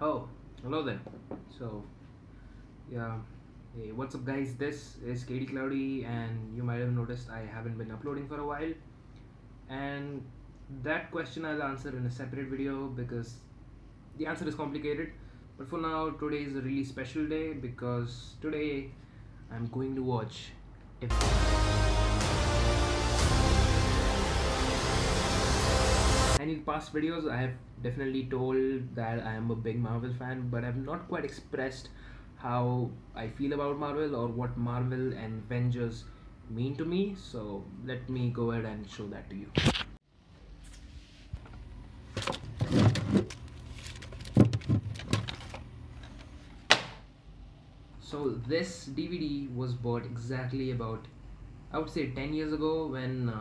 Oh, hello there. So, yeah, hey, what's up, guys? This is KDCloudy, and you might have noticed I haven't been uploading for a while. And that question I'll answer in a separate video because the answer is complicated. But for now, today is a really special day because today I'm going to watch. And in past videos, I have definitely told that I am a big Marvel fan, but I've not quite expressed how I feel about Marvel or what Marvel and Avengers mean to me. So let me go ahead and show that to you. So this DVD was bought exactly about, I would say, 10 years ago when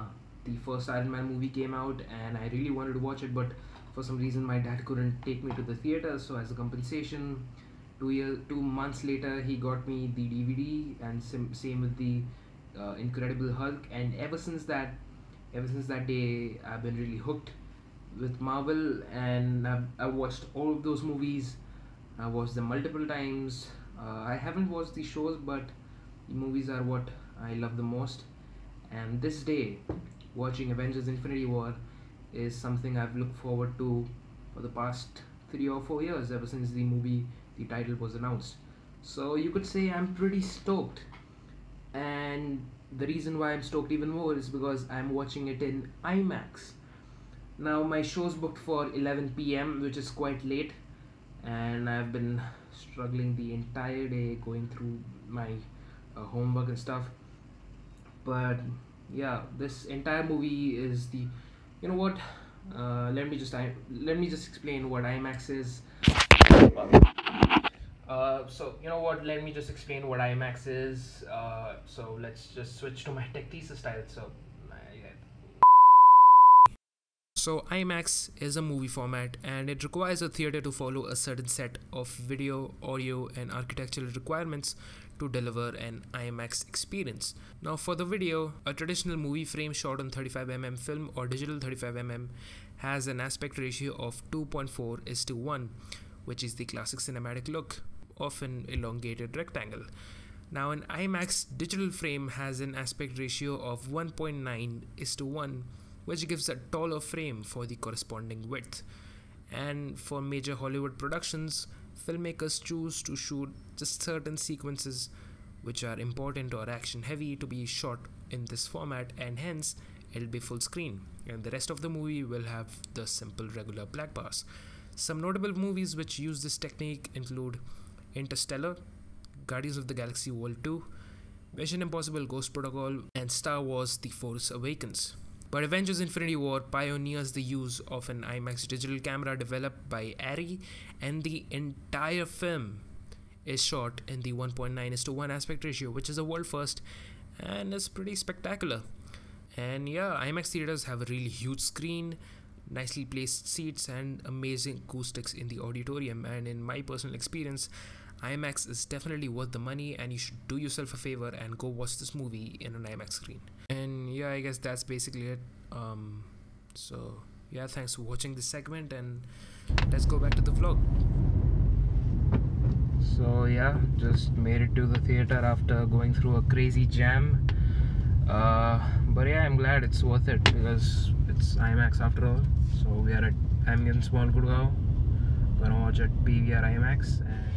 the first Iron Man movie came out, and I really wanted to watch it, but for some reason my dad couldn't take me to the theater. So as a compensation, 2 months later, he got me the DVD, and same with the Incredible Hulk. And ever since that day, I've been really hooked with Marvel, and I've watched all of those movies. I watched them multiple times. I haven't watched the shows, but the movies are what I love the most. And this day, watching Avengers Infinity War is something I've looked forward to for the past 3 or 4 years, ever since the title was announced. So you could say I'm pretty stoked. And the reason why I'm stoked even more is because I'm watching it in Imax. Now my show's booked for 11 p.m., which is quite late, and I've been struggling the entire day going through my homework and stuff. But yeah, this entire movie is the, you know what? Let me just explain what IMAX is. So you know what? Let me just explain what IMAX is. So let's just switch to my tech thesis style. So IMAX is a movie format, and it requires a theater to follow a certain set of video, audio, and architectural requirements to deliver an IMAX experience. Now for the video, a traditional movie frame shot on 35mm film or digital 35mm has an aspect ratio of 2.4:1, which is the classic cinematic look of an elongated rectangle. Now an IMAX digital frame has an aspect ratio of 1.9:1, which gives a taller frame for the corresponding width. And for major Hollywood productions, filmmakers choose to shoot just certain sequences which are important or action heavy to be shot in this format, and hence it'll be full screen, and the rest of the movie will have the simple regular black bars. Some notable movies which use this technique include Interstellar, Guardians of the Galaxy Vol. 2, Mission Impossible Ghost Protocol, and Star Wars The Force Awakens. But Avengers Infinity War pioneers the use of an IMAX digital camera developed by Arri, and the entire film is shot in the 1.9:1 aspect ratio, which is a world first and is pretty spectacular. And yeah, IMAX theaters have a really huge screen, nicely placed seats, and amazing acoustics in the auditorium. And in my personal experience, IMAX is definitely worth the money, and you should do yourself a favor and go watch this movie in an IMAX screen. And yeah, I guess that's basically it. So yeah, thanks for watching this segment, and let's go back to the vlog. So yeah, just made it to the theater after going through a crazy jam. But yeah, I'm glad it's worth it because it's IMAX after all. So we are at Ambience Mall, Gurgaon. Gonna watch at PVR IMAX. And